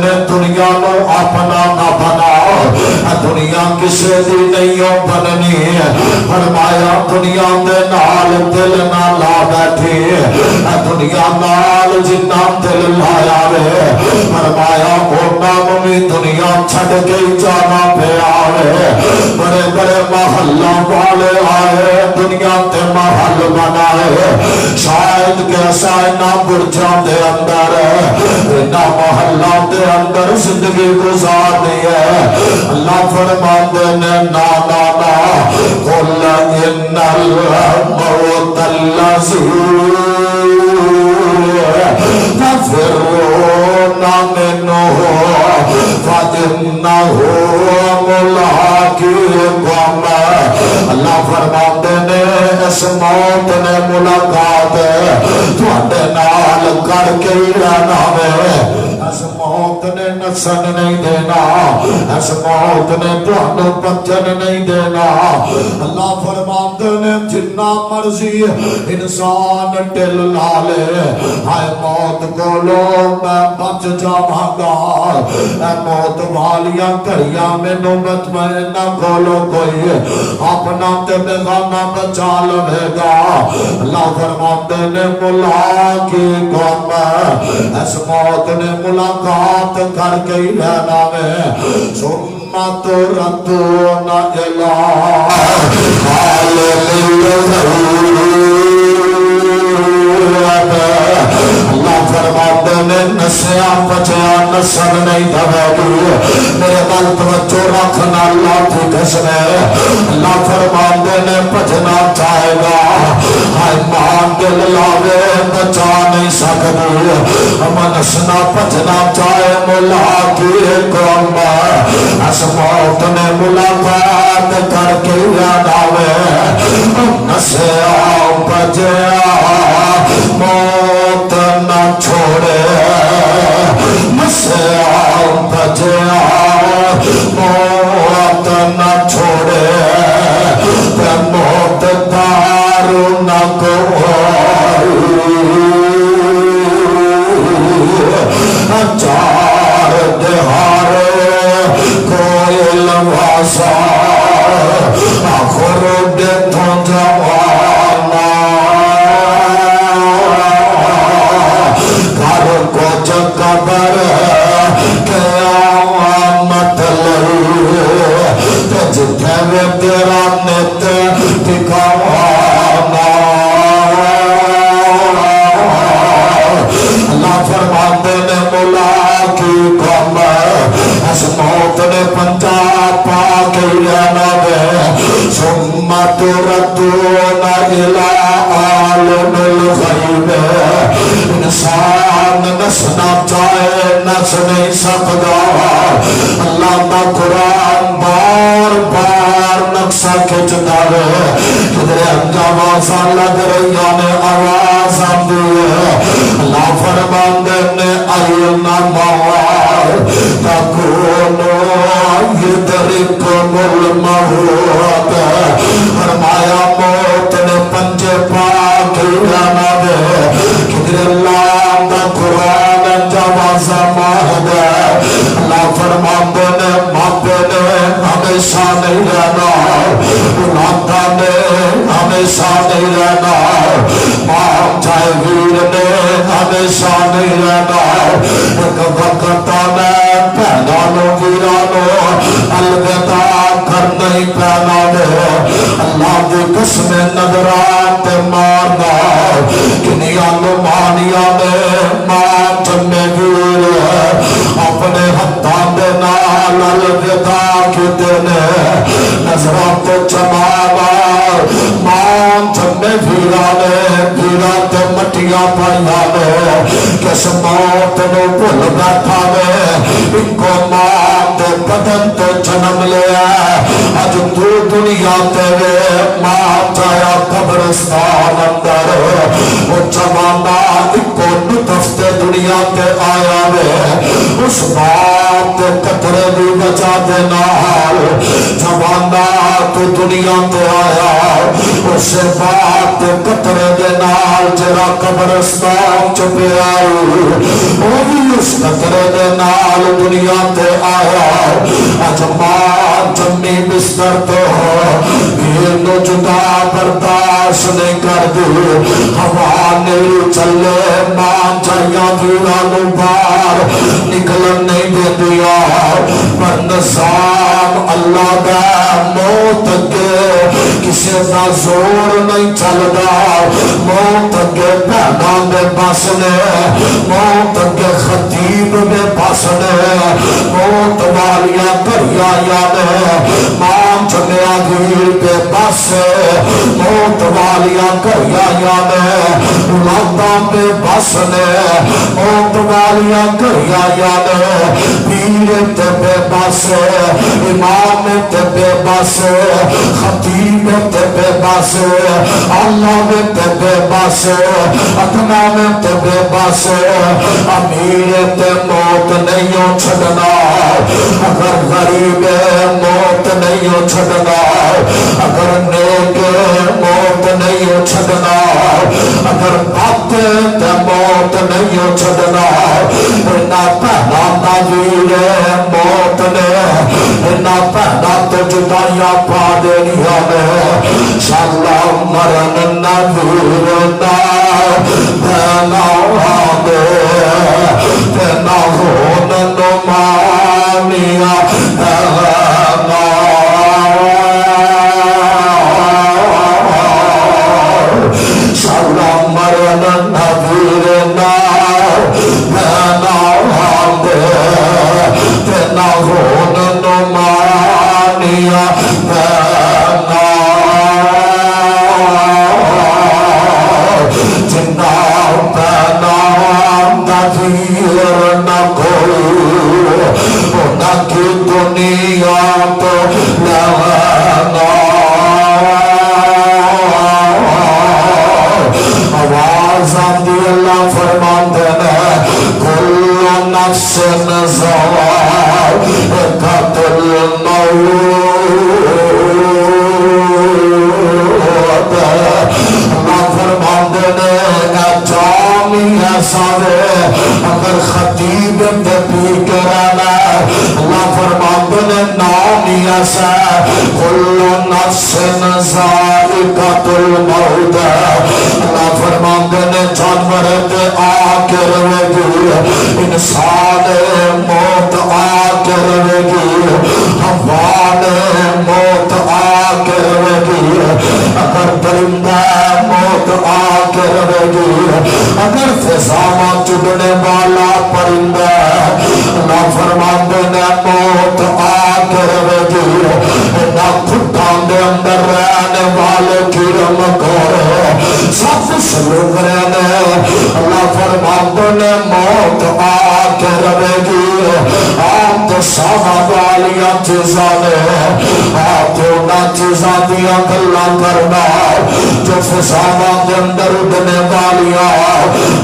نے دنیا نو اپنا نہ بنا، دنیا کسے دی نہیں بننی، فرمایا دنیا دے نال دل نہ لا بیٹھی، دنیا نال جنہ دل لایا وے فرمایا اونا بھی دنیا چھڑ کے جانا پیا وے۔ بڑے بڑے محلہ والے آئے دنیا تے محل بنائے، شاید کیسا نہ برجاں دے اندر نہ محلہ دے اندر زندگی گزار دی ہے۔ اللہ فرماتے نے نا نا نا قل ان الموت الذی تفرون منہ فإنہ ملاقیکم، اللہ فرماتے نے اس موت نے ملاقات تھوڑے نال کر کے ہی رہنا ہے، اس موت نے نسن نہیں دینا، اس موت نے تھوڑے پچن نہیں دینا۔ اللہ فرماتے نے جنہ مرضی انسان دل لالے ہائے موت کو لو میں بچ جاواں گا، اے موت والیاں گھڑیاں مینوں مطمئنہ کھولو کوئی اپنا تے بیگانہ بچا لے گا۔ اللہ فرماتے نے ملاقیکم، اس موت نے ملاقات کر کے ہی رہنا ہے، ثم تردون الی عالم اللہ فرماتے نے نسیاں بچیا نسل نہیں دھوے گی، میرے گل توجہ رکھنا اللہ کی قسم ہے۔ اللہ فرماتے نے بچنا چاہے گا، ہائے ماں دل لاوے بچا نہیں سکتی، منسنا بچنا چاہے ملاقیکم، اس موت نے ملاقات کر کے یاداوے نسیاں بچیا موت نہ چھوڑے، نسیاں بچیا موت نہ چھوڑے، موت دارو نہ چار دہارے کوئی لواسا آخر دیتوں جوانا گھر کو جگبر قیامت لئی جتھے میں تیرا نیت ٹھکانا۔ اللہ فرماتے نے ملاقیکم، اس موت نے پنجا پا کے رہنا ہے، ثم تردون الی عالم الغیب، انسان نسنا چاہے نس نہیں سکتا۔ اللہ کا قرآن بار بار نقشہ کھچتا ہے، کدھر انجاماں لگ رہی نے آواز آتی ہے۔ اللہ فرماتے نے اینا موار تکونو یدرکم الموت، فرمایا موت نے پنجے پا کے رہنا دے، کدھر اللہ کا قرآن جواز ماہد ہے۔ اللہ فرماتے نے ماپے نے ہمیشہ نہیں رہنا، اولادہ نے ہمیشہ نہیں رہنا، ماں چاہے ویر نے ہمیشہ نہیں رہنا، ایک وقت آنا پہنانو ویرانو الوداع کرنا ہی پہنا دے۔ اللہ کی قسم نظرات مارنا کنیا نمانیا نے ماں جمع ویر اپنے ہتھاں دے نال الوداع کیتے نے، نظرات چمانا ماں جمع ویرانے ویرا تے مٹیاں پائیاں نے، کس موت نو بھول بیٹھا وے انکو ماں دے بدن تو جنم لیا، اج تو دنیا تے وے ماں چایا قبرستان اندر، وہ جوانا انکو نطف تے دنیا تے آیا وے، اس ماں تے قطرے دی بچا دے نال جوانا تو دنیا تے آیا، اس بات تے قطرے دے نال جرا قبرستان چپے آئی، وہ بھی اس قطرے دے نال نال دنیا تے آیا اج ماں جمی بستر تو یہ جدا برداشت نہیں کر دی ہوا نہیں چلے ماں چاہیاں دیوانوں باہر نکلن نہیں دے دیا پر نظام اللہ دا موت کے کسی دا زور نہیں چلدا موت کے پیغام دے بس نے موت کے خطیب دے بس نے موت والیاں کریا نے ماں چنیا گیر دے بس موت والیاں کریا نے لانداں دے بس نے موت والیاں کریا نے پیر تے بے بس امام تے بے بس خطیب تے بے بس اللہ تے بے بس اتمام تے بے بس امیر تے موت نہیں چھڑنا اگر غریب موت نہیں چھڑنا اگر نیک موت نہیں چھڑنا اگر بات تے موت نہیں چھڑنا نہ پہلا نویر موت نے نہ پہلا تو جدائیاں پا دنیا میں شالا مرن نویر نہ پہلا دے نہ ہون نمانیاں شالا مرن نویر نہ نہ ہون نمانیاں جنا پینام نظیر نہ کوئی نہ کی دنیا تو لہنا آواز آندی اللہ فرماندے نے کل نفس نزوار قتل موت اللہ فرماندے نے جامی ایسا دے اگر خطیب تے پی کے رہنا اللہ فرماندے نے نامی ایسا کل نفس ذائقۃ الموت اللہ فرماندے نے جانور تے آ کے رہے گی انسان موت آ کے رہے گی حیوان موت آ کے رہے گی اگر درندہ موت آ کے رہے گی اگر فضاواں چڑنے والا پرندہ اللہ فرماندے نے موت آ کے رہے گی نہ کھٹان دے اندر رہنے والے کیڑے مکوڑے سب سلوک رہنے اللہ فرماندے نے موت آ کے رہے گی آپ تو ساما والیاں چیزاں نے آپ تو نہ چیزاں دیا گلا کرنا جو فضاواں دے اندر اڑنے والیاں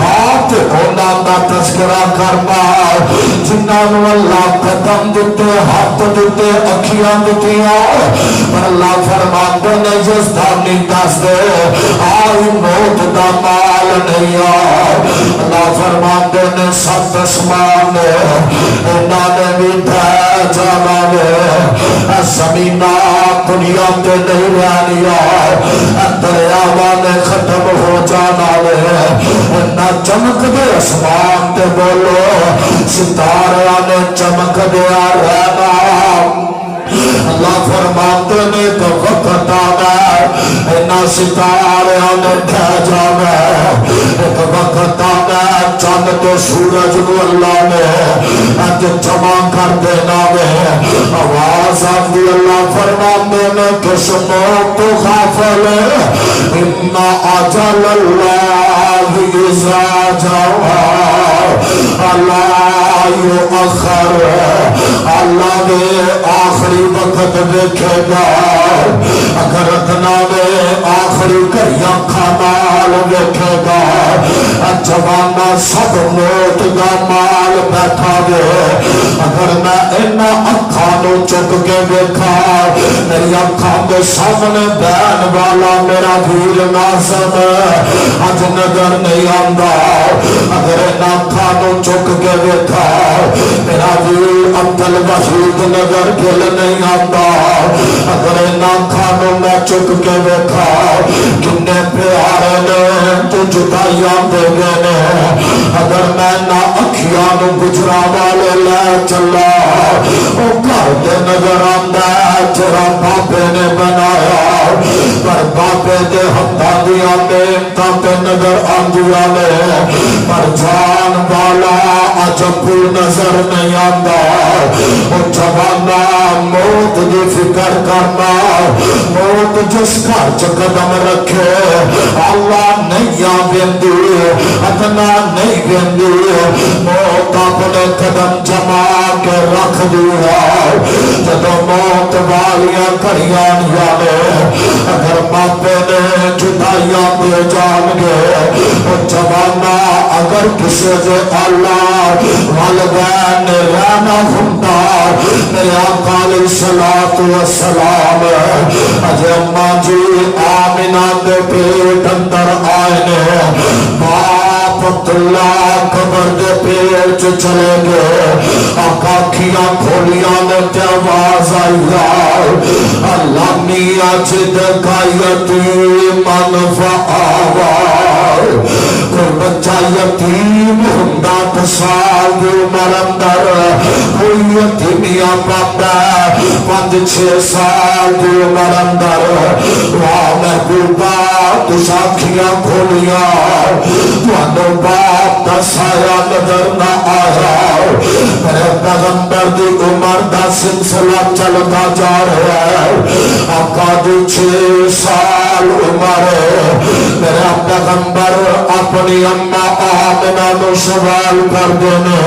آپ تو انہاں دا تذکرہ کرنا جنہاں نوں اللہ قدم دیتے ہاتھ دیتے اکھیاں دتیاں پر اللہ فرماندے نے جس دا نہیں دس دے آئی موت دا مال نہیں اللہ فرماندے نے سات اسمان انہاں نے بھی ڈھہ جانا نے زمینہ دنیا تے نہیں رہنیا دریاواں نے ختم ہو جانا نے نہ چمک دے اسمان تے بولو ستارہ نے چمک دیا رہنا اللہ فرماتے نے تو وقت آنا اینا ستارے آنے ڈھہ جانا ایک وقت آنا چاند تو سورج کو اللہ نے اج جمع کر دینا میں آواز آتی اللہ فرماتے نے کس موت تو غافل انا اجل اللہ اذا جاوا اللہ یؤخر اللہ نے آخری وقت دیکھے گا اگر اتنا میں آخری کریاں کھانال دیکھے گا جوانا سب موت کا مال بیٹھا دے اگر میں انہا اکھانوں چک کے دیکھا میری اکھاں کے سامنے بہن والا میرا ویر ناصر اج نظر نہیں آندا اگر اکھاں نو چک کے دیکھا میرا ویر عبدل وحید نظر گل نہیں آندا اگر اکھاں نو میں چک کے دیکھا کنے پیارے نے تو جدائیاں دے گئے نے اگر میں نہ اکھیاں نو گجرا والے لے چلا او گھر دے نظر آندا جڑا بابے نے بنایا پر بابے دے ہتھاں دیاں محنتاں تے نظر آندیاں نے پر جان والا عجب نظر نہیں آندا او جوانا موت دی فکر کرنا موت جس گھر چ قدم رکھے اللہ نہیں آویندی اتنا نہیں ویندی موت اپنے قدم جما کے رکھ دیا جدو موت والیاں کڑیاں نے اگر ماپے نے جدائیاں دے جان گے وہ جوانا اگر کسی دے اللہ والدین نے رہنا ہوندا میرے آقا علیہ الصلوۃ والسلام اجے اماں جی آمنہ دے پیٹ اندر آئے نے باپ عبداللہ قبر دے پیٹ چلے گئے آقا کھیاں کھولیاں نے تے آواز آئی اللہ میاں جد کا یتیمن فآوا کوئی بچہ یتیم ہوندا سال دی عمر اندر کوئی یتیمیاں پاتا 5-6 سال دی عمر اندر واہ محبوبہ تساں کھیاں کھولیاں تانوں باپ دا سایہ نظر نہ آیا میرے پیغمبر دی عمر دا سلسلہ چلتا جا رہا ہے آقا دی 6 سال عمر میرا پیغمبر اپنی اماں آمنہ نو سوال کر دینے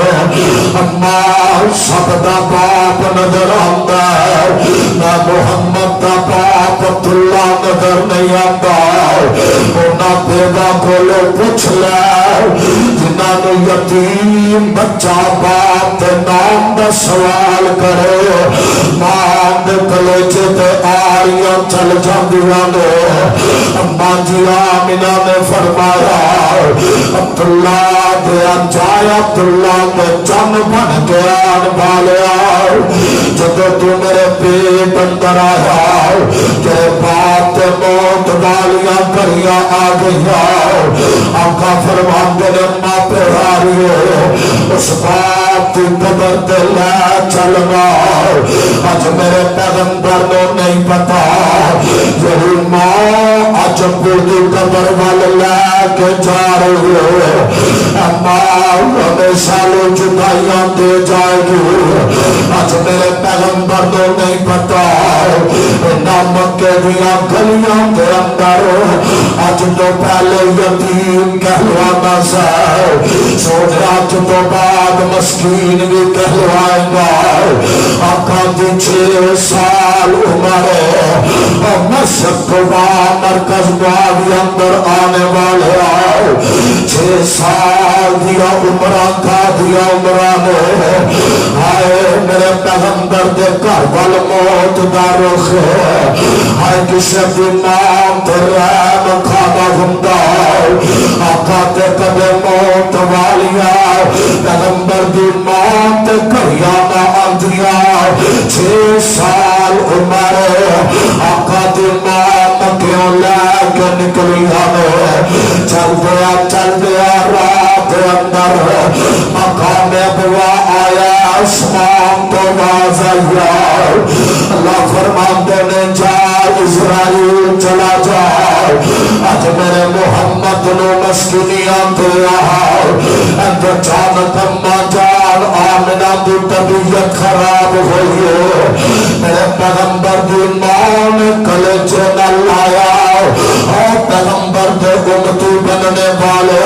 اماں سب دا باپ نظر آندا ہے نہ محمد دا باپ عبداللہ نظر نہیں آندا انہاں بیگا کولو پوچھ لے جنہاں نو یتیم بچہ باپ دے نام دا سوال کرے ماں دے کلیجے تے آریاں چل جاندیاں نے اماں جی آمنہ نے فرمایا عبداللہ دے انجائے عبداللہ دے جن بن گیا والیا جدو تو میرے پیٹ اندر آیا تیرے باپ تے موت والیاں کریاں آ گیا آقا فرماندے نے ماں پہ آریے اس باپ کی قبر تے لے چلنا آج میرے پیغمبر نو نہیں پتا یہی ماں آج پوری قبر والے لے کے جا رہی ہے ماں ہمیشہ لو جدائیاں دے جائے گی آج میرے پیغمبر نو نہیں پتا نامک کے دیا گلیاں دے اندر آج تو پہلے یتیم کہلوانا سا سوچے آج تو بعد مسکین بھی کہلوائیں گا آقا دی 6 سال عمر اور مشق مرکز باغ اندر آنے والے آئے 6 سال دیا عمرہ کا دیا عمرہ نے آئے میرے پیغمبر دے گھر وال موت دا رخ آئے کسی بھی ماں تے رحم کھانا ہوندا آقا تے کبھی موت والیا پیغمبر دی ماں تے کریاں نہ آندیاں 6 سال عمر آقا دی ماں مکیوں لے کے نکلی ہمیں چل دیا رات اندر مقام ابوا آیا آسمان تو باز آیا اللہ فرماندے نے جا اسرائیل چلا جا آج میرے محمد نو مسکنیاں دیا اندر جانت اماں جان آمنہ دی طبیعت خراب ہوئی ہے میرے پیغمبر دی ماں نے کلیجے نہ لایا اور پیغمبر دے امتی بننے والے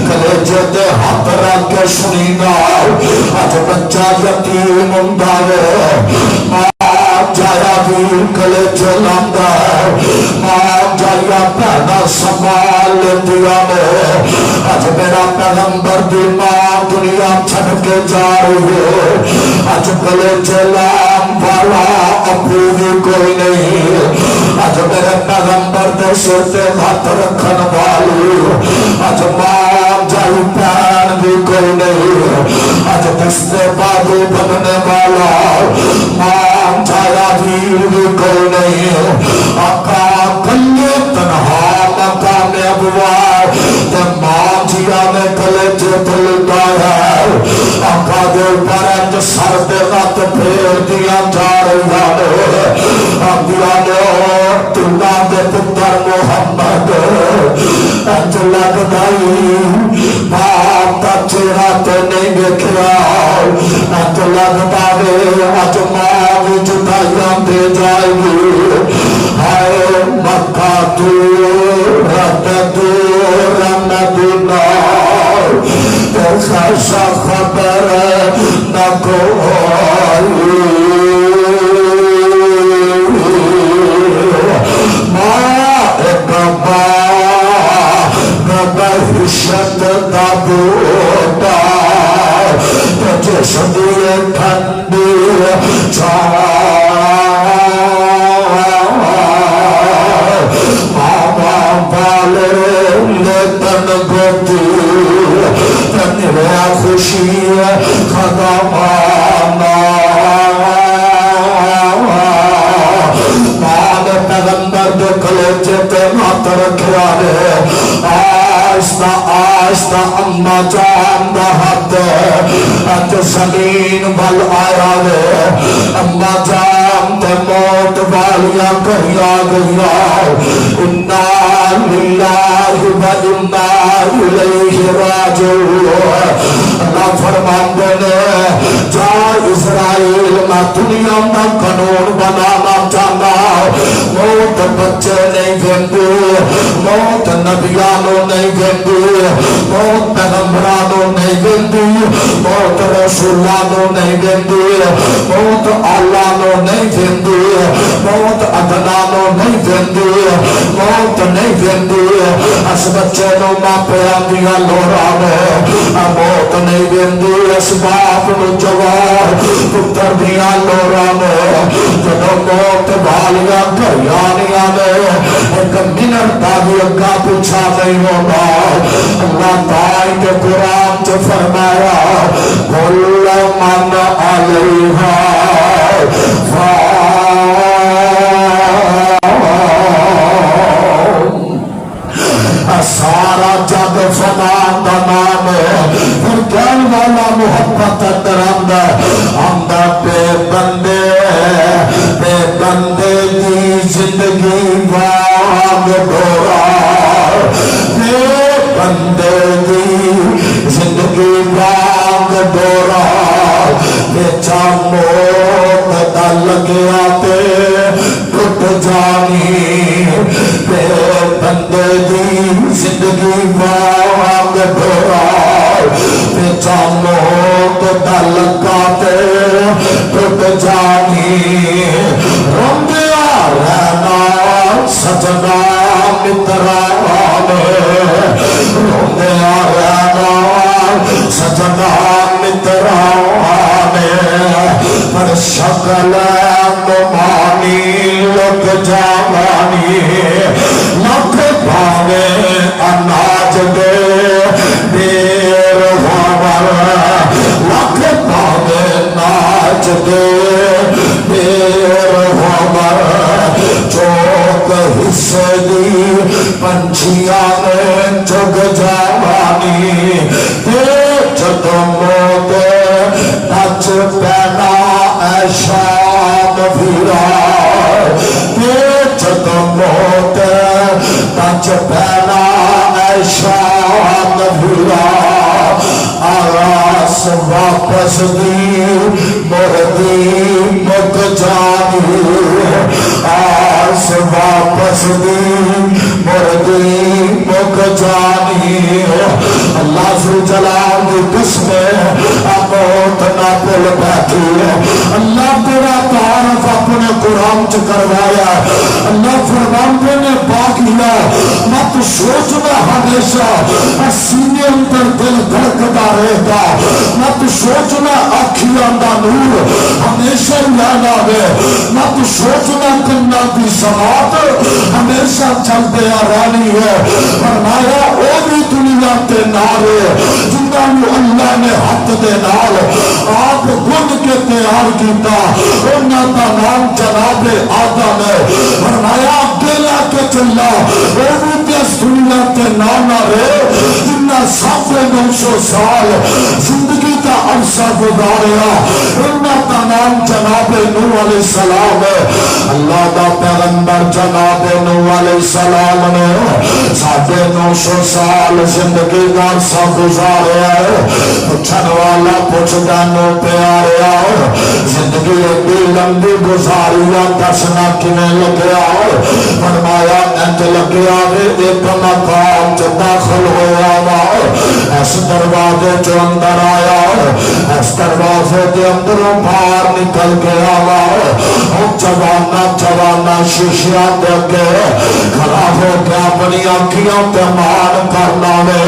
کلیجے دے ہاتھ رکھ کے سنینا آج بچہ یتیم ہوندا ہے ماں جایا ویر کلیجے لاندا ماں جایا بہنا سنبھال لیندیاں نے آج میرا پیغمبر دی ماں دنیا چھڈ کے جا رہی ہے آج کلیجے لام کوئی نہیں. اج میرے پیغمبر دے سر تے ہاتھ رکھن والی اج ماں جائی پہن بھی کوئی نہیں. اج دستے بازو بننے والا ماں جایا ویر بھی کوئی نہیں. آقا کلے تنہا مقام ابواب تے ماں جیا میں کلے جتلتا ہے. آقا دے اوپر انج سر دے رات پھیر دیا جا رہا ہے. آقا نے تلا دے پتر محمد انج لگدائی باپ دا چہرہ تے نہیں دیکھیا. انج لگدا وے اج ماں بھی جدائیاں دے جائے گی. ہائے مکہ دور دور مدینہ خیشہ خبر نہ کوئی. بہشت دا بوٹا جسم ٹھنڈی ماما والے تن گوتی تنیا خوشی خدا مانا. ماں پیغمبر دے کلیجے تے مات رکھیا ہے. آہستہ آہستہ اما جان دا ہاتھ اج زمین ول آیا ہے. اما جان تے موت والیاں کہیا گیا انا للہ و انا الیہ راجعون. اللہ فرماندے نے جا اسرائیل میں دنیا دا قانون بنانا چاہنا. موت بچے نہیں دیندی, موت نبیانو نہیں دیندی, موت پیغمبرانو نہیں دیندی, موت رسولانو نہیں دیندی, موت آلانو نہیں دیندی, موت ادنانو نہیں دیندی, موت نہیں دیندی. اس بچے نو ماں پیاں دیا لوڑا میں موت نہیں دیندی. اس باپ نو جوان پتر دیا لوڑا میں جدو موت والیاں گھریانیاں میں ایک منٹ دا بھی اگا پوچھا نہیں ہوگا. اللہ تعالی کے قرآن چ فرمایا کل من علیہا سارا جگ فنا دا نام ہے. پھر کہن والا محبت درند اندر بے بندے دی زندگی وانگ دورا, بے بندے دی زندگی وانگ دورا. بیچا موت دا لگیا تے ٹوٹ جانی. بے بندے دی زندگی وانگ دورا. بیچا موت دا لگا تے ٹوٹ جانی. روندیا رہنا سجنا متران, روندیا رہنا سجنا متران. پر شکل ممانی لک جامانی لکھ بھاوے اناج دے دیر ہوور. لکھ بھاوے ناچ دے دیر ہوور. چوک حصے دی پنچھیاں میں چگ جامانی. جدو موت نچ پینا اے شام بھیرا. جدو موت نچ پینا اے شام بھیرا. آراس واپس دی مردی مک جانی. آراس واپس دی مردی مک جانی. اللہ ذو جلال دی قسم موت نہ بھول بیٹھی. اللہ تیرا تعارف اپنے قرآن چ کروایا. اللہ فرماندے نے باقیہ مت سوچنا ہمیشہ سینے اندر دل دھڑکتا رہتا. مت سوچنا آنکھیاں دا نور ہمیشہ پریشر لانا ہے نہ تو سوچنا کرنا کی سماعت ہمیشہ چلتے آ رہی ہے. فرمایا وہ بھی دنیا کے نال جنہوں اللہ نے حق دے نال آپ گن کے تیار کیتا انہوں کا نام جناب آدم ہے. فرمایا اگے لا کے چلا وہ بھی اس دنیا کے نام رہے جنہ 950 سال زندگی کا عرصہ گزاریا انہوں کا نام جناب نوح علیہ السلام ہے. اللہ دا پیغمبر جناب نوح علیہ السلام نے 950 سال زندگی کا عرصہ گزاریا ہے. پوچھن والا پوچھدا نو پیاریا زندگی ایڈی لمبی گزاریا دسنا کیویں لگیا. فرمایا انج لگیا ایک مقام چ داخل ہوا وا اس دروازے چ اندر آیا اس دروازے کے اندروں باہر نکل گیا وا جوانا شیشیاں دے کے کھڑا ہو کے اپنی آنکھیاں پہ مان کرنا ہے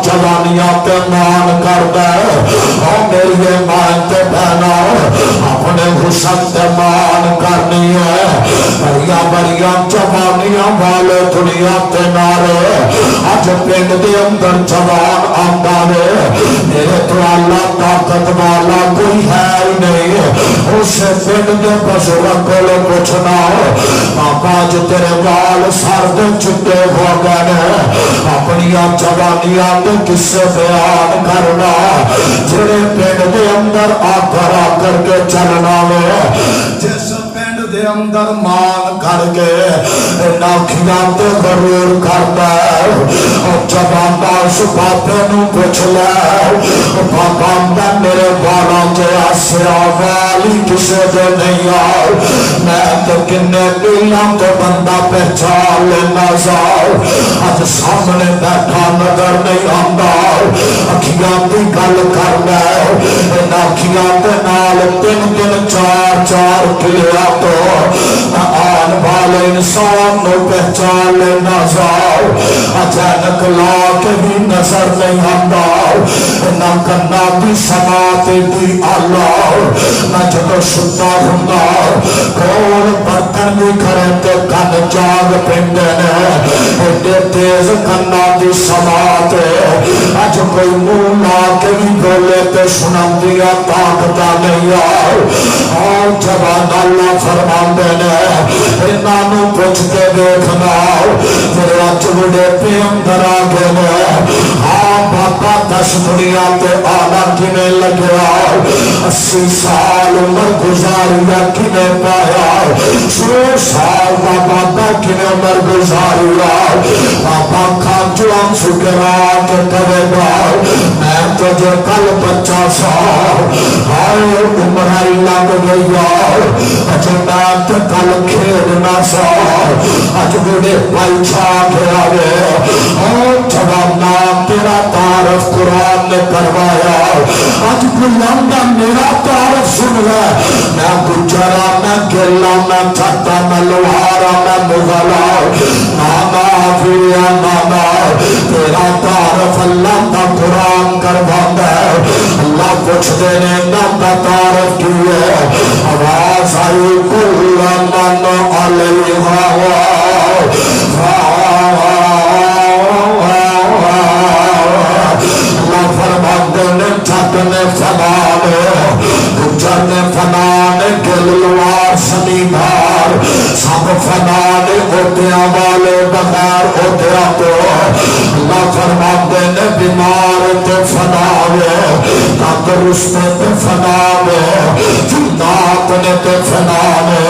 جوانیاں پہ مان کرنا ہے میری ماں تے بہنا اپنے حسن تے مان کرنی ہے. بڑیاں جوانیاں والے دنیا تے نارے اج پنڈ دے اندر جوان آندا ہے میرے تو اللہ طاقت والا کوئی ہے ہی نہیں. اس پنڈ دے بزرگ کو پوچھنا بابا جو تیرے وال سر دے چٹے ہو گئے اپنی جوانیاں تے قصے بیان کرنا جڑے پنڈ دے اندر آ کر کے چلنا ہے جس پنڈ دے اندر مان کر کے ناکھیاں تے غرور کرتا ہے اور جوان اس بابے نو پوچھ لے بابا میں میرے والا کے آسیا والی کسے دے نہیں آؤ میں تو کنے پیلاں تو بندہ پہچان لینا جاؤ آج سامنے بیٹھا نظر نہیں آندا اکھیاں دی گل کر لے ناکھیاں تے نال 3 4 کلیا تو آن والے انسان نو پہچان لینا جاؤ اچانک لا کے بھی نظر نہیں آندا نہ کنا بھی سماعت دی اللہ نہ جب ستا ہوندا کون برتن بھی کرے تے کن جاگ پندے نے ایڈے تیز کنا دی سماعت اج کوئی منہ لا کے بھی بولے تے سنن دیا طاقت نہیں اور جوان اللہ فرماندے نے انہاں نو پوچھ کے دیکھنا میرے اج بڑے پہ اندر آ گئے ہاں بابا 10 دنیا تے آنا کنے لگیا 80 سال عمر گزاریا کنے پایا 100 سال بابا کنے عمر گزاریا بابا کھان جوان سکرا کے کرے گا میں تجھے کل 50 سال ہائے عمر آئی لگ گئی اچھا میں تو کل کھیلنا سا اج بڑے بھائی چھا گیا اور جوانا تیرا تعارف قرآن نے کروایا اج بلندہ میرا تعارف سن رہا میں گجرا میں گلا میں چھتا میں لوہارا میں مغلا نانا فیریا نانا تیرا تعارف اللہ کا قرآن کروانا ہے. اللہ پوچھ دینے نانا تعارف کیے آواز آئی کل من علیہا اللہ فرماتے نے چھت نے فنا نے گجر نے فنا نے گلوار سمیدار سب فنا نے ہوتیاں والے بغیر ہوتیاں تو اللہ فرماتے نے بیمار تے فنا نے تندرست تے فنا نے جنات نے تے فنا نے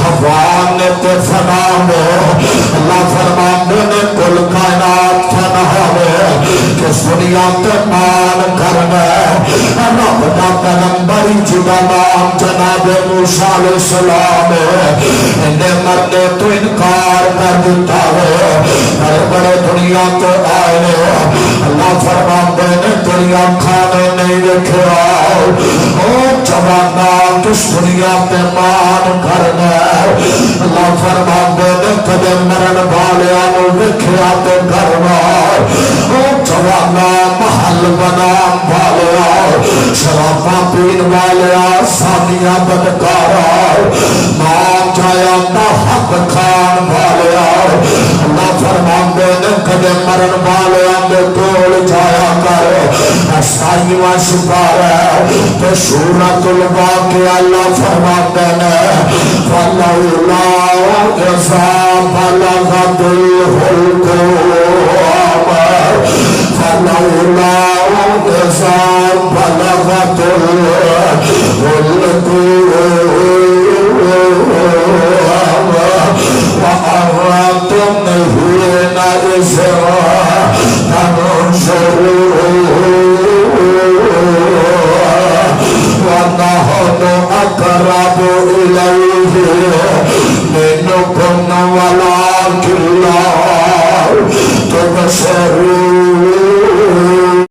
حوان نے تے فنا نے اللہ فرماتے نے کل کائنات فنا نے کس دنیا تے مان کرنا رب دا پیغمبری جدا نام جناب موسیٰ علیہ السلام انہیں مرنے تو انکار کر دیتا ہے بڑے بڑے دنیا تو آئے اللہ فرماتے نے دنیا کھانے نہیں رکھا او جوانا کس دنیا پہ مان کرنا اللہ فرماتے نے کدے مرن والے آنو رکھا تے کرنا او جوانا محل بنام والے شرابہ پین والے دیا بدکارا نام چایا دا حق کھان والیا اللہ فرماندے نے کدے مرن والیا دے ٹول جایا کر سائیواں سپارہ تے سورۃ الواقعہ اللہ فرماندے نے فلولا اذا بلغت الحلقوم فلولا اذا بلغت الحلقوم وأنتم حينئذ تنظرون ونحن أقرب إليه